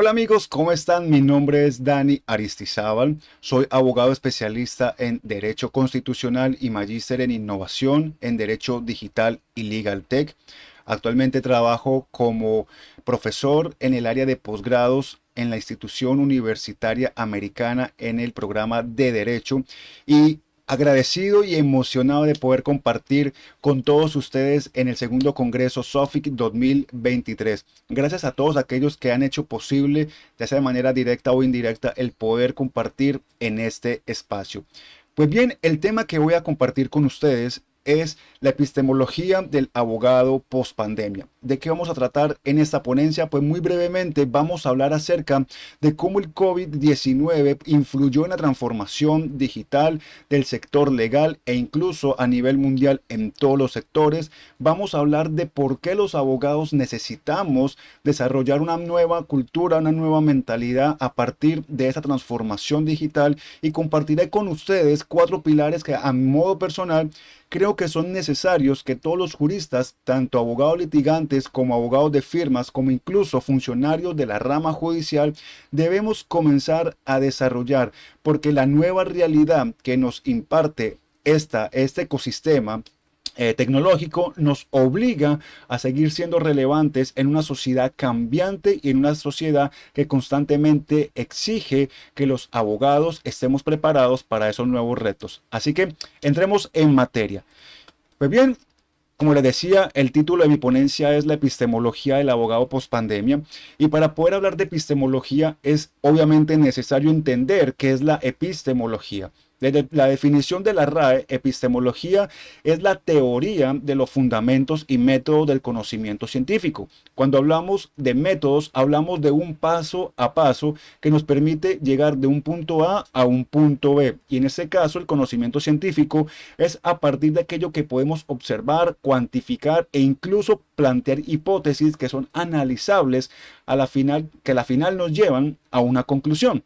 Hola amigos, ¿cómo están? Mi nombre es Dani Aristizábal, soy abogado especialista en Derecho Constitucional y magíster en Innovación en Derecho Digital y Legal Tech. Actualmente trabajo como profesor en el área de posgrados en la institución universitaria americana en el programa de Derecho y agradecido y emocionado de poder compartir con todos ustedes en el segundo Congreso SOFIC 2023. Gracias a todos aquellos que han hecho posible, ya sea de manera directa o indirecta, el poder compartir en este espacio. Pues bien, el tema que voy a compartir con ustedes es la epistemología del abogado post-pandemia. ¿De qué vamos a tratar en esta ponencia? Pues muy brevemente vamos a hablar acerca de cómo el COVID-19 influyó en la transformación digital del sector legal e incluso a nivel mundial en todos los sectores. Vamos a hablar de por qué los abogados necesitamos desarrollar una nueva cultura, una nueva mentalidad a partir de esa transformación digital, y compartiré con ustedes 4 pilares que a modo personal creo que son necesarios que todos los juristas, tanto abogados litigantes como abogados de firmas, como incluso funcionarios de la rama judicial, debemos comenzar a desarrollar, porque la nueva realidad que nos imparte este ecosistema tecnológico nos obliga a seguir siendo relevantes en una sociedad cambiante y en una sociedad que constantemente exige que los abogados estemos preparados para esos nuevos retos. Así que entremos en materia. Pues bien, como les decía, el título de mi ponencia es la epistemología del abogado pospandemia, y para poder hablar de epistemología es obviamente necesario entender qué es la epistemología. Desde la definición de la RAE, epistemología es la teoría de los fundamentos y métodos del conocimiento científico. Cuando hablamos de métodos, hablamos de un paso a paso que nos permite llegar de un punto A un punto B. Y en este caso, el conocimiento científico es a partir de aquello que podemos observar, cuantificar e incluso plantear hipótesis que son analizables a la final, que a la final nos llevan a una conclusión.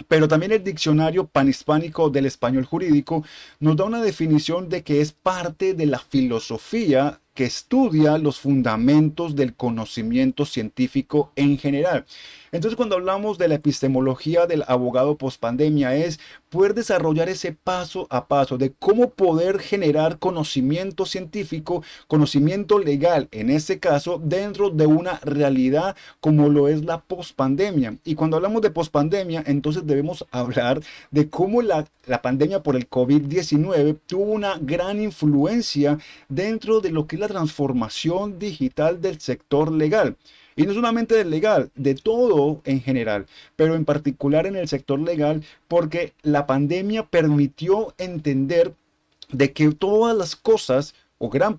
Pero también el diccionario panhispánico del español jurídico nos da una definición de que es parte de la filosofía que estudia los fundamentos del conocimiento científico en general. Entonces, cuando hablamos de la epistemología del abogado pospandemia, es poder desarrollar ese paso a paso de cómo poder generar conocimiento científico, conocimiento legal, en este caso, dentro de una realidad como lo es la pospandemia. Y cuando hablamos de pospandemia, entonces debemos hablar de cómo la pandemia por el COVID-19 tuvo una gran influencia dentro de lo que es la transformación digital del sector legal. Y no solamente del legal, de todo en general, pero en particular en el sector legal, porque la pandemia permitió entender de que todas las cosas, o gran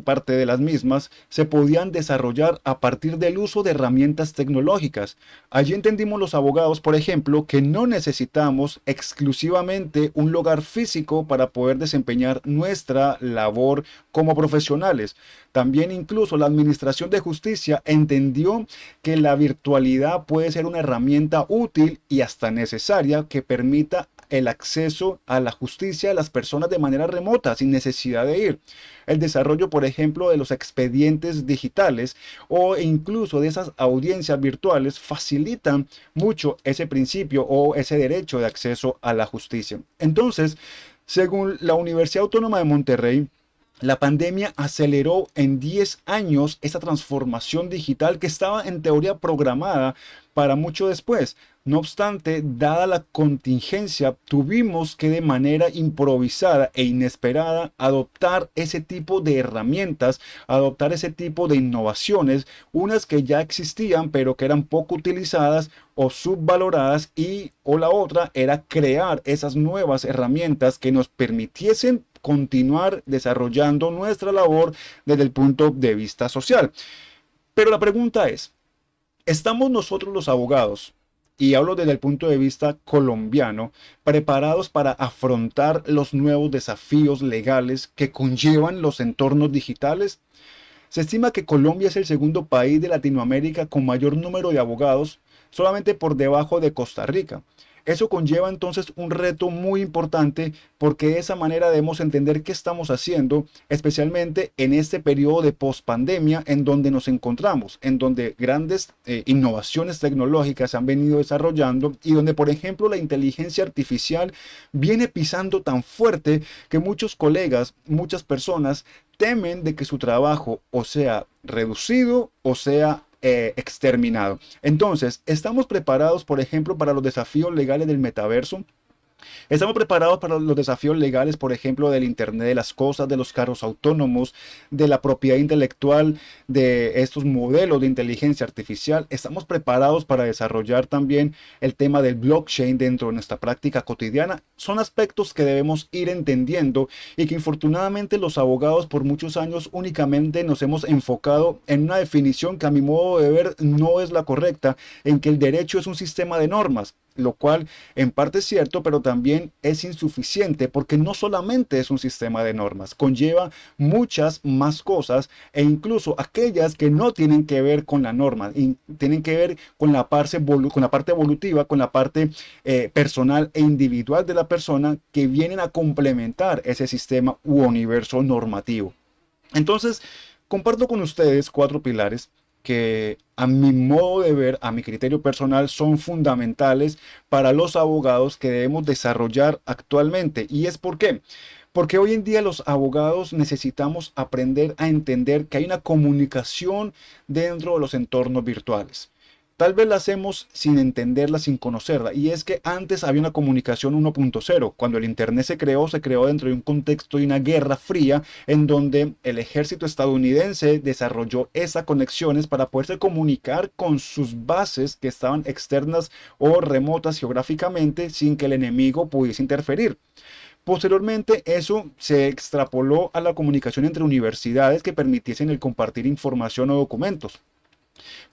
parte de las mismas, se podían desarrollar a partir del uso de herramientas tecnológicas. Allí entendimos los abogados, por ejemplo, que no necesitamos exclusivamente un lugar físico para poder desempeñar nuestra labor como profesionales. También incluso la Administración de Justicia entendió que la virtualidad puede ser una herramienta útil y hasta necesaria que permita el acceso a la justicia de las personas de manera remota, sin necesidad de ir. El desarrollo, por ejemplo, de los expedientes digitales o incluso de esas audiencias virtuales facilitan mucho ese principio o ese derecho de acceso a la justicia. Entonces, según la Universidad Autónoma de Monterrey, la pandemia aceleró en 10 años esa transformación digital que estaba en teoría programada para mucho después. No obstante, dada la contingencia, tuvimos que de manera improvisada e inesperada adoptar ese tipo de herramientas, adoptar ese tipo de innovaciones, unas que ya existían pero que eran poco utilizadas o subvaloradas, y o la otra era crear esas nuevas herramientas que nos permitiesen continuar desarrollando nuestra labor desde el punto de vista social. Pero la pregunta es, ¿estamos nosotros los abogados, y hablo desde el punto de vista colombiano, preparados para afrontar los nuevos desafíos legales que conllevan los entornos digitales? Se estima que Colombia es el segundo país de Latinoamérica con mayor número de abogados, solamente por debajo de Costa Rica. Eso conlleva entonces un reto muy importante porque de esa manera debemos entender qué estamos haciendo, especialmente en este periodo de pospandemia en donde nos encontramos, en donde grandes innovaciones tecnológicas se han venido desarrollando y donde, por ejemplo, la inteligencia artificial viene pisando tan fuerte que muchos colegas, muchas personas temen de que su trabajo o sea reducido o sea exterminado. Entonces, ¿estamos preparados, por ejemplo, para los desafíos legales del metaverso? Estamos preparados para los desafíos legales, por ejemplo, del Internet de las cosas, de los carros autónomos, de la propiedad intelectual, de estos modelos de inteligencia artificial. Estamos preparados para desarrollar también el tema del blockchain dentro de nuestra práctica cotidiana. Son aspectos que debemos ir entendiendo y que infortunadamente los abogados por muchos años únicamente nos hemos enfocado en una definición que a mi modo de ver no es la correcta, en que el derecho es un sistema de normas, lo cual en parte es cierto, pero también es insuficiente porque no solamente es un sistema de normas, conlleva muchas más cosas e incluso aquellas que no tienen que ver con la norma, y tienen que ver con la parte, evolutiva, con la parte personal e individual de la persona que vienen a complementar ese sistema u universo normativo. Entonces, comparto con ustedes 4 pilares que a mi modo de ver, a mi criterio personal, son fundamentales para los abogados que debemos desarrollar actualmente. ¿Y es por qué? Porque hoy en día los abogados necesitamos aprender a entender que hay una comunicación dentro de los entornos virtuales. Tal vez la hacemos sin entenderla, sin conocerla. Y es que antes había una comunicación 1.0. Cuando el Internet se creó dentro de un contexto de una guerra fría en donde el ejército estadounidense desarrolló esas conexiones para poderse comunicar con sus bases que estaban externas o remotas geográficamente sin que el enemigo pudiese interferir. Posteriormente, eso se extrapoló a la comunicación entre universidades que permitiesen el compartir información o documentos.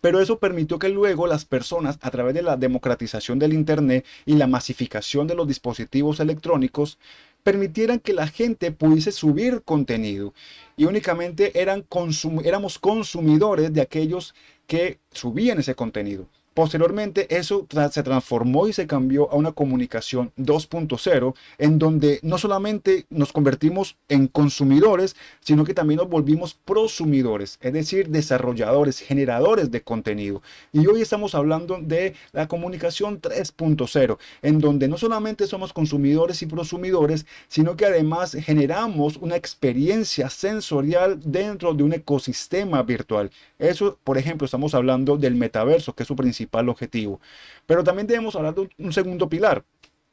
Pero eso permitió que luego las personas, a través de la democratización del Internet y la masificación de los dispositivos electrónicos, permitieran que la gente pudiese subir contenido y únicamente éramos consumidores de aquellos que subían ese contenido. Posteriormente, eso se transformó y se cambió a una comunicación 2.0, en donde no solamente nos convertimos en consumidores, sino que también nos volvimos prosumidores, es decir, desarrolladores, generadores de contenido. Y hoy estamos hablando de la comunicación 3.0, en donde no solamente somos consumidores y prosumidores, sino que además generamos una experiencia sensorial dentro de un ecosistema virtual. Eso, por ejemplo, estamos hablando del metaverso, que es su principal objetivo. Pero también debemos hablar de un segundo pilar,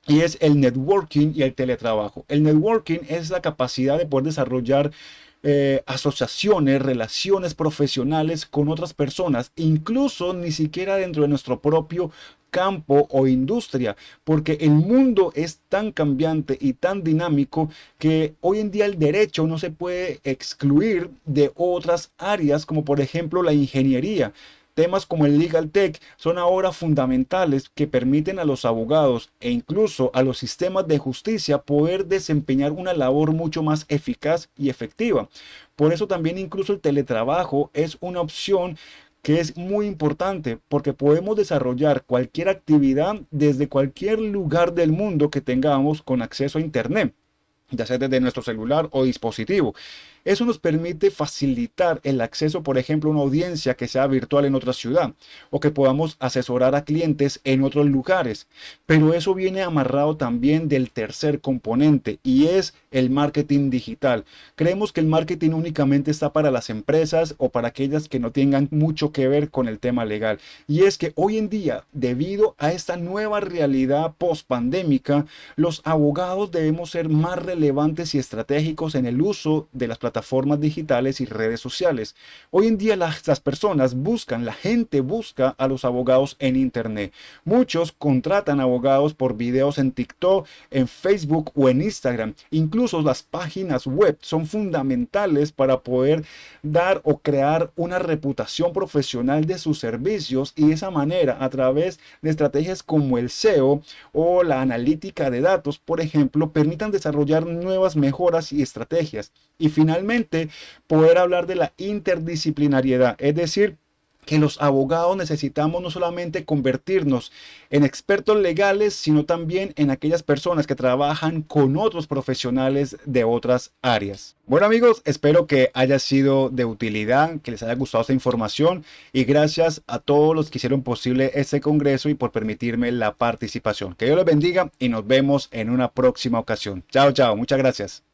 y es el networking y el teletrabajo. El networking es la capacidad de poder desarrollar asociaciones, relaciones profesionales con otras personas, incluso ni siquiera dentro de nuestro propio campo o industria, porque el mundo es tan cambiante y tan dinámico que hoy en día el derecho no se puede excluir de otras áreas, como por ejemplo la ingeniería. Temas como el legal tech son ahora fundamentales que permiten a los abogados e incluso a los sistemas de justicia poder desempeñar una labor mucho más eficaz y efectiva. Por eso también incluso el teletrabajo es una opción que es muy importante porque podemos desarrollar cualquier actividad desde cualquier lugar del mundo que tengamos con acceso a internet, ya sea desde nuestro celular o dispositivo. Eso nos permite facilitar el acceso, por ejemplo, a una audiencia que sea virtual en otra ciudad o que podamos asesorar a clientes en otros lugares. Pero eso viene amarrado también del tercer componente y es el marketing digital. Creemos que el marketing únicamente está para las empresas o para aquellas que no tengan mucho que ver con el tema legal. Y es que hoy en día, debido a esta nueva realidad post-pandémica, los abogados debemos ser más relevantes y estratégicos en el uso de las plataformas digitales y redes sociales. Hoy en día las personas buscan, la gente busca a los abogados en internet. Muchos contratan abogados por videos en TikTok, en Facebook o en Instagram. Incluso las páginas web son fundamentales para poder dar o crear una reputación profesional de sus servicios y de esa manera, a través de estrategias como el SEO o la analítica de datos, por ejemplo, permitan desarrollar nuevas mejoras y estrategias. Y finalmente, poder hablar de la interdisciplinariedad, es decir, que los abogados necesitamos no solamente convertirnos en expertos legales, sino también en aquellas personas que trabajan con otros profesionales de otras áreas. Bueno amigos, espero que haya sido de utilidad, que les haya gustado esta información y gracias a todos los que hicieron posible este congreso y por permitirme la participación. Que Dios les bendiga y nos vemos en una próxima ocasión. Chao, chao, muchas gracias.